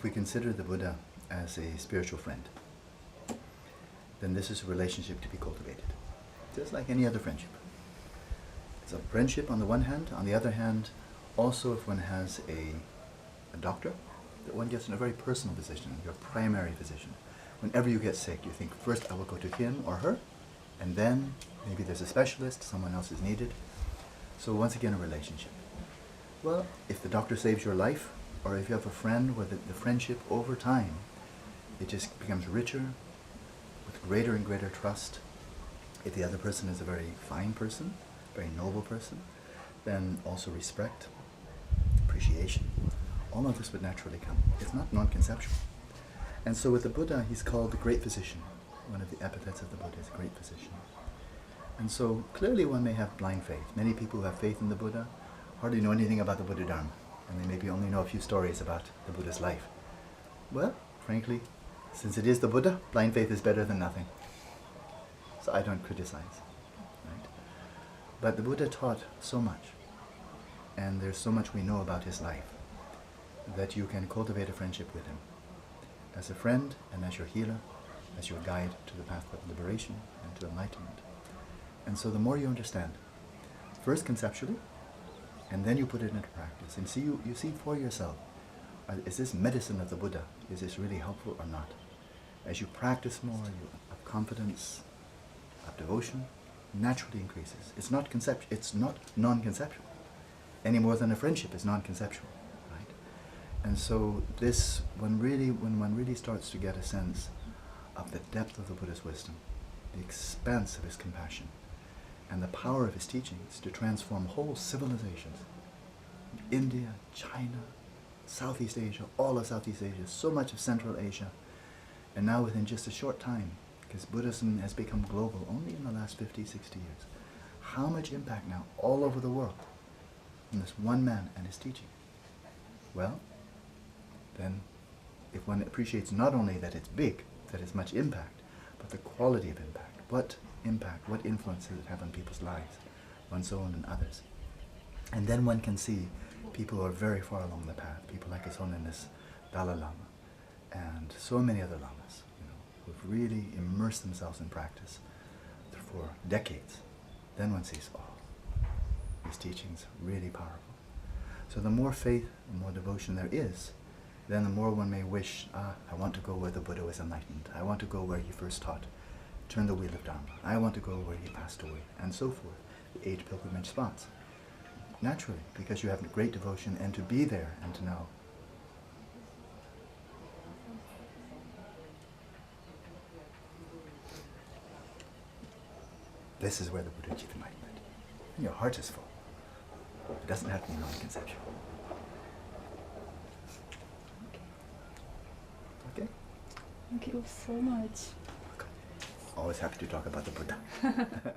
if we consider the Buddha as a spiritual friend, then this is a relationship to be cultivated, just like any other friendship. It's a friendship on the one hand. On the other hand, also if one has a doctor, that one gets in a very personal physician, your primary physician. Whenever you get sick, you think, first I will go to him or her, and then maybe there's a specialist, someone else is needed. So once again, a relationship. Well, if the doctor saves your life, or if you have a friend where the friendship over time, it just becomes richer, with greater and greater trust. If the other person is a very fine person, very noble person, then also respect, appreciation. All of this would naturally come. It's not non-conceptual. And so with the Buddha, he's called the great physician. One of the epithets of the Buddha is great physician. And so clearly one may have blind faith. Many people who have faith in the Buddha hardly know anything about the Buddha Dharma, and they maybe only know a few stories about the Buddha's life. Well, frankly, since it is the Buddha, blind faith is better than nothing. So I don't criticize. Right? But the Buddha taught so much, and there's so much we know about his life, that you can cultivate a friendship with him as a friend and as your healer, as your guide to the path of liberation and to enlightenment. And so the more you understand, first conceptually, and then you put it into practice, and you see for yourself, is this medicine of the Buddha, is this really helpful or not? As you practice more, your confidence, of devotion, naturally increases. It's not non-conceptual, any more than a friendship is non-conceptual. And so this, when one really starts to get a sense of the depth of the Buddha's wisdom, the expanse of his compassion, and the power of his teachings to transform whole civilizations, India, China, Southeast Asia, all of Southeast Asia, so much of Central Asia, and now within just a short time, because Buddhism has become global only in the last 50, 60 years, how much impact now all over the world from this one man and his teaching? Well, then if one appreciates not only that it's big, that it's much impact, but the quality of impact, what influence does it have on people's lives, one's own and others. And then one can see people who are very far along the path, people like His Holiness Dalai Lama, and so many other lamas, who've really immersed themselves in practice for decades. Then one sees, oh, these teachings are really powerful. So the more faith and more devotion there is, then the more one may wish, I want to go where the Buddha was enlightened. I want to go where he first taught, turn the wheel of Dharma. I want to go where he passed away, and so forth. The 8 pilgrimage spots. Naturally, because you have great devotion, and to be there and to know. This is where the Buddha achieved enlightenment. And your heart is full. It doesn't have to be non-conceptual. Okay? Thank you so much. Always happy to talk about the Buddha.